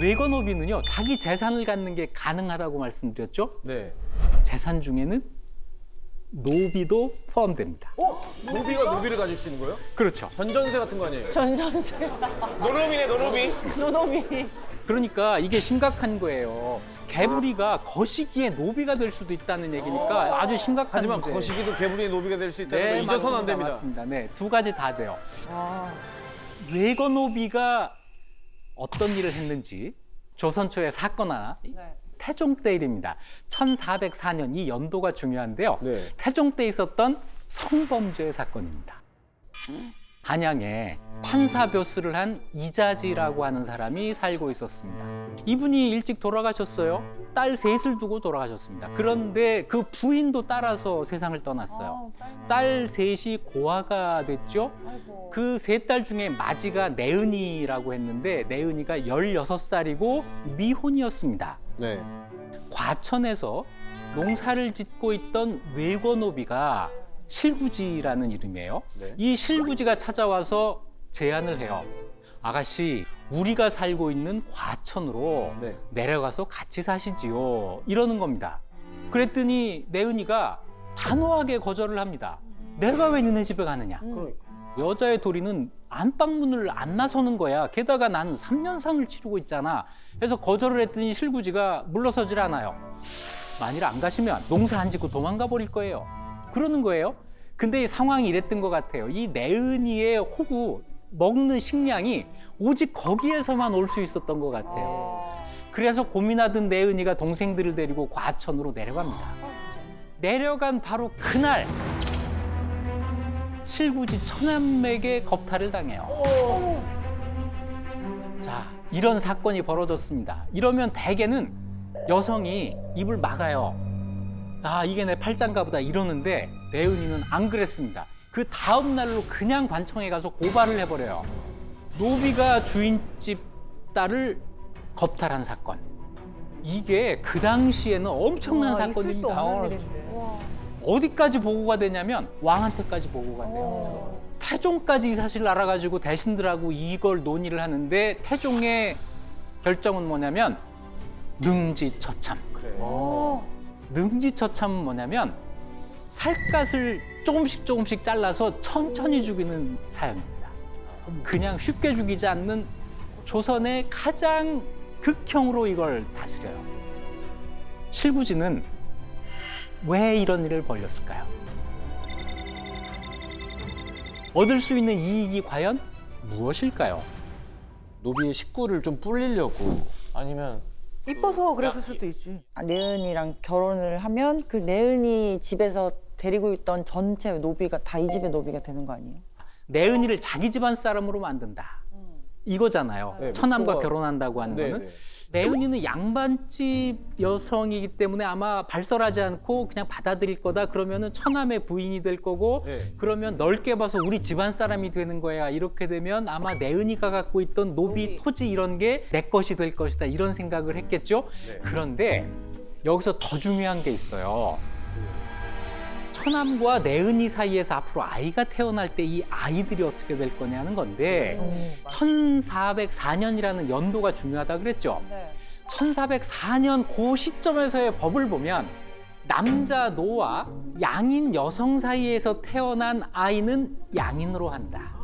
외건노비는요, 자기 재산을 갖는 게 가능하다고 말씀드렸죠? 네. 재산 중에는 노비도 포함됩니다. 노비가 노비를 가질 수 있는 거예요? 그렇죠. 전전세 같은 거 아니에요? 전전세. 노노비네, 노노비. 노노미. 그러니까 이게 심각한 거예요. 개구리가 거시기에 노비가 될 수도 있다는 얘기니까 아주 심각한 하지만 문제. 거시기도 개구리의 노비가 될 수 있다는 거 네, 잊어서는 안 됩니다. 맞습니다. 네, 두 가지 다 돼요. 아. 외건노비가 어떤 일을 했는지 조선 초의 사건 하나, 태종 때 일입니다. 1404년, 이 연도가 중요한데요. 네. 태종 때 있었던 성범죄 사건입니다. 한양에 판사벼슬을 한 이자지라고 하는 사람이 살고 있었습니다. 이분이 일찍 돌아가셨어요. 딸 셋을 두고 돌아가셨습니다. 그런데 그 부인도 따라서 세상을 떠났어요. 딸 셋이 고아가 됐죠. 그 세 딸 중에 마지가 내은이라고 했는데 내은이가 16살이고 미혼이었습니다. 네. 과천에서 농사를 짓고 있던 외건노비가 실구지라는 이름이에요. 네. 이 실구지가 찾아와서 제안을 해요. 아가씨, 우리가 살고 있는 과천으로 네. 내려가서 같이 사시지요. 이러는 겁니다. 그랬더니 내은이가 단호하게 거절을 합니다. 내가 왜 니네 집에 가느냐. 그러니까. 여자의 도리는 안방문을 안 나서는 거야. 게다가 나는 3년상을 치르고 있잖아. 해서 거절을 했더니 실구지가 물러서질 않아요. 만일 안 가시면 농사 안 짓고 도망가 버릴 거예요. 그러는 거예요. 근데 이 상황이 이랬던 것 같아요. 이 내은이의 호구, 먹는 식량이 오직 거기에서만 올 수 있었던 것 같아요. 그래서 고민하던 내은이가 동생들을 데리고 과천으로 내려갑니다. 내려간 바로 그날 실구지 처남에게 겁탈을 당해요. 자, 이런 사건이 벌어졌습니다. 이러면 대개는 여성이 입을 막아요. 아, 이게 내 팔짱가 보다 이러는데 내은이는 안 그랬습니다. 그 다음 날로 그냥 관청에 가서 고발을 해버려요. 노비가 주인집 딸을 겁탈한 사건. 이게 그 당시에는 엄청난 사건입니다. 어디까지 보고가 되냐면 왕한테까지 보고가 돼요. 태종까지 이 사실을 알아가지고 대신들하고 이걸 논의를 하는데 태종의 결정은 뭐냐면 능지처참. 그래요. 능지처참은 뭐냐면 살갗을 조금씩 잘라서 천천히 죽이는 사형입니다. 그냥 쉽게 죽이지 않는 조선의 가장 극형으로 이걸 다스려요. 실구지는 왜 이런 일을 벌였을까요? 얻을 수 있는 이익이 과연 무엇일까요? 노비의 식구를 좀 불리려고 아니면 이뻐서 그랬을 수도 있지. 내은이랑 결혼을 하면 그 내은이 집에서 데리고 있던 전체 노비가 다 이 집의 노비가 되는 거 아니에요? 내은이를 자기 집안 사람으로 만든다. 이거잖아요. 네, 처남과 목표가- 결혼한다고 하는 네, 거는. 네. 내은이는 양반집 여성이기 때문에 아마 발설하지 않고 그냥 받아들일 거다. 그러면은 처남의 부인이 될 거고, 네. 그러면 넓게 봐서 우리 집안 사람이 되는 거야. 이렇게 되면 아마 내은이가 갖고 있던 노비, 토지 이런 게 내 것이 될 것이다. 이런 생각을 했겠죠. 네. 그런데 여기서 더 중요한 게 있어요. 처남과 내은이 사이에서 앞으로 아이가 태어날 때 이 아이들이 어떻게 될 거냐는 건데 1404년이라는 연도가 중요하다 그랬죠. 1404년 그 시점에서의 법을 보면 남자 노와 양인 여성 사이에서 태어난 아이는 양인으로 한다.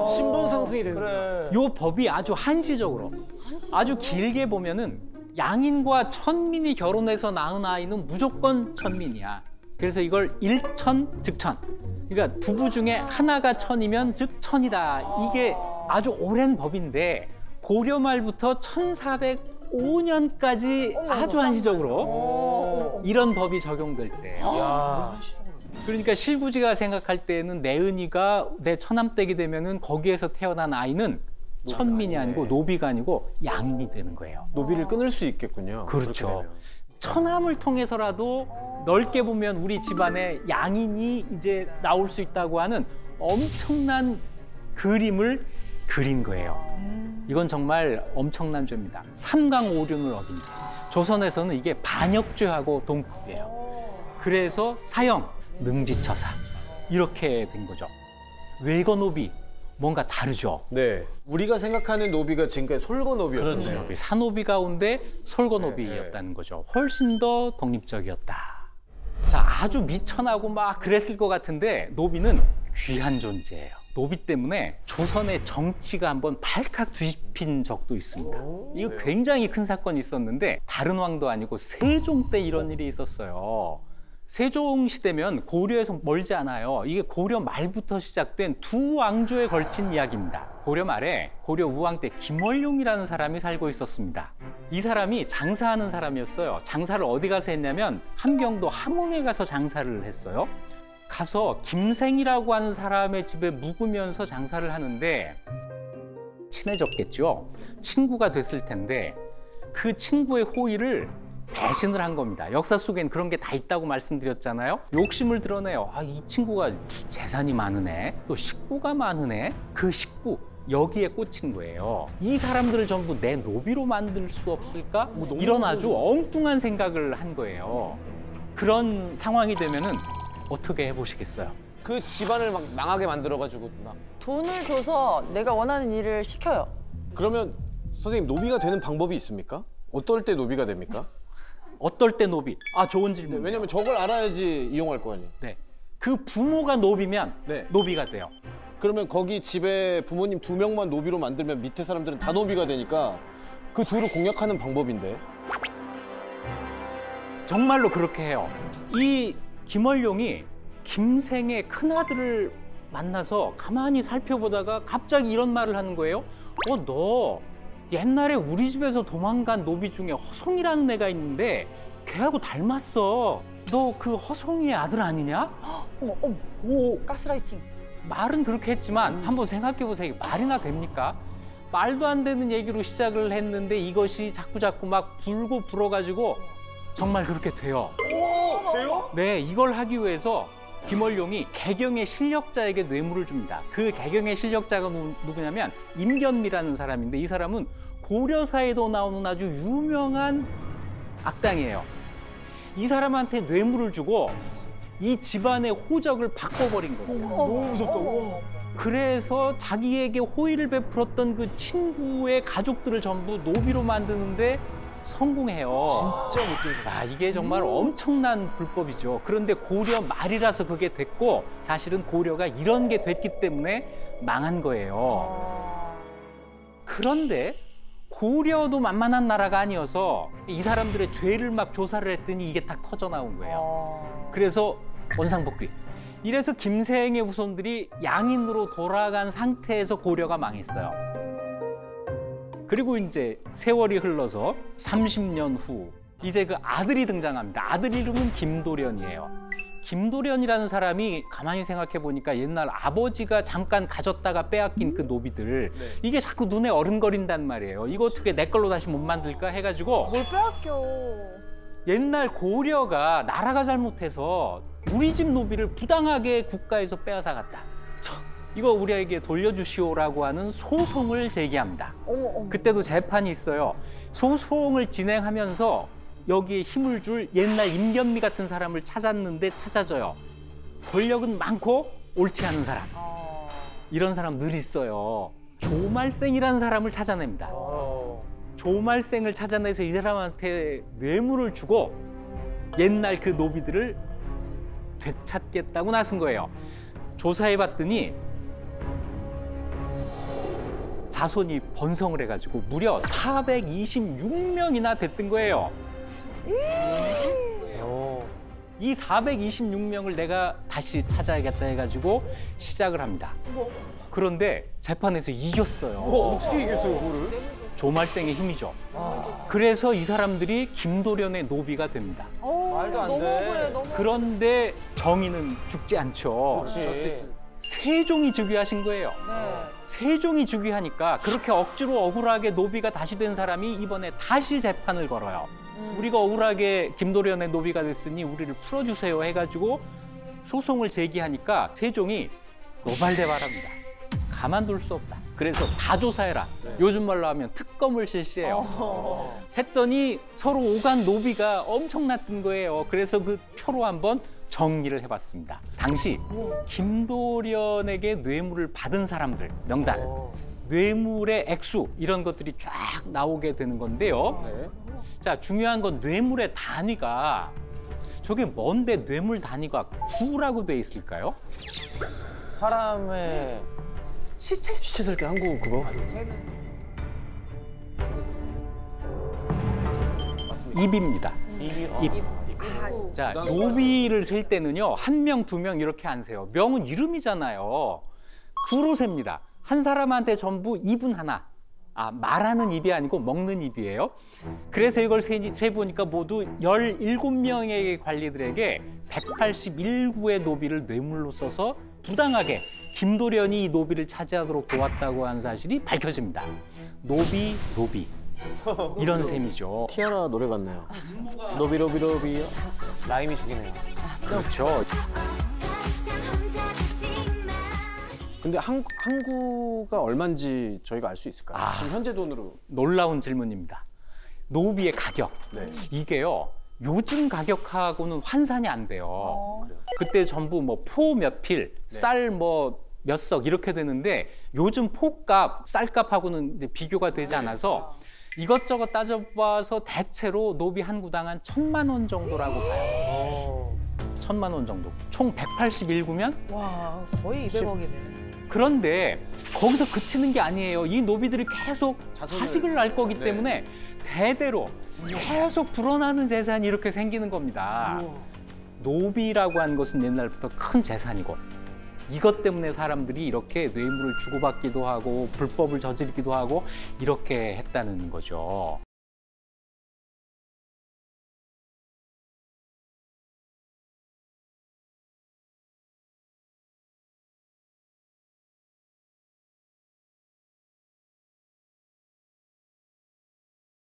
신분 상승이 되는 거야. 요 법이 아주 한시적으로 아주 길게 보면은 양인과 천민이 결혼해서 낳은 아이는 무조건 천민이야. 그래서 이걸 일천 즉천. 그러니까 부부 중에 하나가 천이면 즉 천이다. 이게 아주 오랜 법인데 고려 말부터 1405년까지 아주 한시적으로 이런 법이 적용될 때예요. 그러니까 실구지가 생각할 때는 내은이가 내 처남댁이 되면은 거기에서 태어난 아이는 천민이 아니고 노비가 아니고 양인이 되는 거예요. 노비를 끊을 수 있겠군요. 그렇죠. 그렇게 되면. 처남을 통해서라도 넓게 보면 우리 집안에 양인이 이제 나올 수 있다고 하는 엄청난 그림을 그린 거예요. 이건 정말 엄청난 죄입니다. 삼강오륜을 어긴 죄. 조선에서는 이게 반역죄하고 동급이에요. 그래서 사형, 능지처사 이렇게 된 거죠. 외건노비 뭔가 다르죠. 네. 우리가 생각하는 노비가 지금까지 솔고노비였었네요. 노비, 사노비 가운데 솔고노비였다는 거죠. 훨씬 더 독립적이었다. 자, 아주 미천하고 막 그랬을 것 같은데 노비는 귀한 존재예요. 노비 때문에 조선의 정치가 한번 발칵 뒤집힌 적도 있습니다. 이거 굉장히 큰 사건이 있었는데 다른 왕도 아니고 세종 때 이런 일이 있었어요. 세종 시대면 고려에서 멀지 않아요. 이게 고려 말부터 시작된 두 왕조에 걸친 이야기입니다. 고려 말에 고려 우왕 때 김월룡이라는 사람이 살고 있었습니다. 이 사람이 장사하는 사람이었어요. 장사를 어디 가서 했냐면 함경도 함흥에 가서 장사를 했어요. 가서 김생이라고 하는 사람의 집에 묵으면서 장사를 하는데 친해졌겠죠. 친구가 됐을 텐데 그 친구의 호의를 배신을 한 겁니다. 역사 속엔 그런 게 다 있다고 말씀드렸잖아요. 욕심을 드러내요. 아, 이 친구가 재산이 많으네. 또 식구가 많으네. 그 식구 여기에 꽂힌 거예요. 이 사람들을 전부 내 노비로 만들 수 없을까? 이런 아주 엉뚱한 생각을 한 거예요. 그런 상황이 되면은 어떻게 해보시겠어요? 그 집안을 막 망하게 만들어가지고 막. 돈을 줘서 내가 원하는 일을 시켜요. 그러면 선생님 노비가 되는 방법이 있습니까? 어떨 때 노비가 됩니까? 어떨 때 노비? 아, 좋은 질문. 왜냐면 저걸 알아야지 이용할 거 아니에요. 네. 그 부모가 노비면 네. 노비가 돼요. 그러면 거기 집에 부모님 2명만 노비로 만들면 밑에 사람들은 다 노비가 되니까 그 둘을 공략하는 방법인데. 정말로 그렇게 해요. 이 김월룡이 김생의 큰아들을 만나서 가만히 살펴보다가 갑자기 이런 말을 하는 거예요. 너 옛날에 우리 집에서 도망간 노비 중에 허송이라는 애가 있는데 걔하고 닮았어. 너 그 허송이의 아들 아니냐? 어머, 어머, 오, 가스라이팅. 말은 그렇게 했지만 한번 생각해 보세요. 말이나 됩니까? 말도 안 되는 얘기로 시작을 했는데 이것이 자꾸자꾸 막 불고 불어가지고 정말 그렇게 돼요. 돼요? 네, 이걸 하기 위해서 김월룡이 개경의 실력자에게 뇌물을 줍니다. 그 개경의 실력자가 누구냐면 임견미라는 사람인데 이 사람은 고려사에도 나오는 아주 유명한 악당이에요. 이 사람한테 뇌물을 주고 이 집안의 호적을 바꿔버린 거예요. 너무 무섭다. 와. 그래서 자기에게 호의를 베풀었던 그 친구의 가족들을 전부 노비로 만드는데 성공해요. 진짜 못된 사람. 아, 이게 정말 엄청난 불법이죠. 그런데 고려 말이라서 그게 됐고 사실은 고려가 이런 게 됐기 때문에 망한 거예요. 그런데 고려도 만만한 나라가 아니어서 이 사람들의 죄를 막 조사를 했더니 이게 딱 터져 나온 거예요. 그래서 원상복귀. 이래서 김생의 후손들이 양인으로 돌아간 상태에서 고려가 망했어요. 그리고 이제 세월이 흘러서 30년 후 이제 그 아들이 등장합니다. 아들 이름은 김도련이에요. 김도련이라는 사람이 가만히 생각해 보니까 옛날 아버지가 잠깐 가졌다가 빼앗긴 그 노비들 이게 자꾸 눈에 어른거린단 말이에요. 이거 어떻게 내 걸로 다시 못 만들까 해가지고 뭘 빼앗겨. 옛날 고려가 나라가 잘못해서 우리 집 노비를 부당하게 국가에서 빼앗아 갔다. 이거 우리에게 돌려주시오라고 하는 소송을 제기합니다. 어머, 어머. 그때도 재판이 있어요. 소송을 진행하면서 여기에 힘을 줄 옛날 임견미 같은 사람을 찾았는데 찾아져요. 권력은 많고 옳지 않은 사람. 이런 사람 늘 있어요. 조말생이라는 사람을 찾아냅니다. 조말생을 찾아내서 이 사람한테 뇌물을 주고 옛날 그 노비들을 되찾겠다고 나선 거예요. 조사해봤더니 자손이 번성을 해가지고 무려 426명이나 됐던 거예요. 이 426명을 내가 다시 찾아야겠다 해가지고 시작을 합니다. 그런데 재판에서 이겼어요. 어떻게 이겼어요, 그거를? 조말생의 힘이죠. 그래서 이 사람들이 김도련의 노비가 됩니다. 말도 안 너무 돼. 억울해, 너무. 그런데 정의는 죽지 않죠. 그렇지. 세종이 즉위하신 거예요. 네. 세종이 즉위하니까 그렇게 억지로 억울하게 노비가 다시 된 사람이 이번에 다시 재판을 걸어요. 우리가 억울하게 김도련의 노비가 됐으니 우리를 풀어주세요 해가지고 소송을 제기하니까 세종이 노발대발합니다. 가만둘 수 없다. 그래서 다 조사해라. 요즘 말로 하면 특검을 실시해요. 했더니 서로 오간 노비가 엄청났던 거예요. 그래서 그 표로 한번 정리를 해봤습니다. 당시 김도련에게 뇌물을 받은 사람들 명단, 뇌물의 액수 이런 것들이 쫙 나오게 되는 건데요. 네. 자, 중요한 건 뇌물의 단위가 저게 뭔데 뇌물 단위가 9라고 돼 있을까요? 사람의 시체 살 때 한국 그거? 입입니다. 입이 입. 자, 노비를 셀 때는요, 1명, 2명 이렇게 안 세요. 명은 이름이잖아요. 9로 셉니다. 한 사람한테 전부 입은 하나. 아, 말하는 입이 아니고 먹는 입이에요. 그래서 이걸 세보니까 모두 17명의 관리들에게 181구의 노비를 뇌물로 써서 부당하게 김도련이 이 노비를 차지하도록 도왔다고 하는 사실이 밝혀집니다. 노비. 이런 셈이죠. 티아라 노래 같네요. 노비로비로비요. 라임이 죽이네요. 그렇죠. 근데 항구가 얼마인지 저희가 알 수 있을까요? 아. 지금 현재 돈으로. 놀라운 질문입니다. 노비의 가격. 네. 이게요, 요즘 가격하고는 환산이 안 돼요. 그때 전부 뭐 포 몇 필, 쌀 뭐 몇 석 이렇게 되는데 요즘 포값, 쌀값하고는 이제 비교가 되지 않아서 이것저것 따져봐서 대체로 노비 한 구당 한 1,000만 원 정도라고 봐요. 1,000만 원 정도. 총 181구면 와, 거의 200억이네. 그런데 거기서 그치는 게 아니에요. 이 노비들이 계속 자식을 낳을 거기 네. 때문에 대대로 계속 불어나는 재산이 이렇게 생기는 겁니다. 노비라고 하는 것은 옛날부터 큰 재산이고 이것 때문에 사람들이 이렇게 뇌물을 주고받기도 하고 불법을 저지르기도 하고 이렇게 했다는 거죠.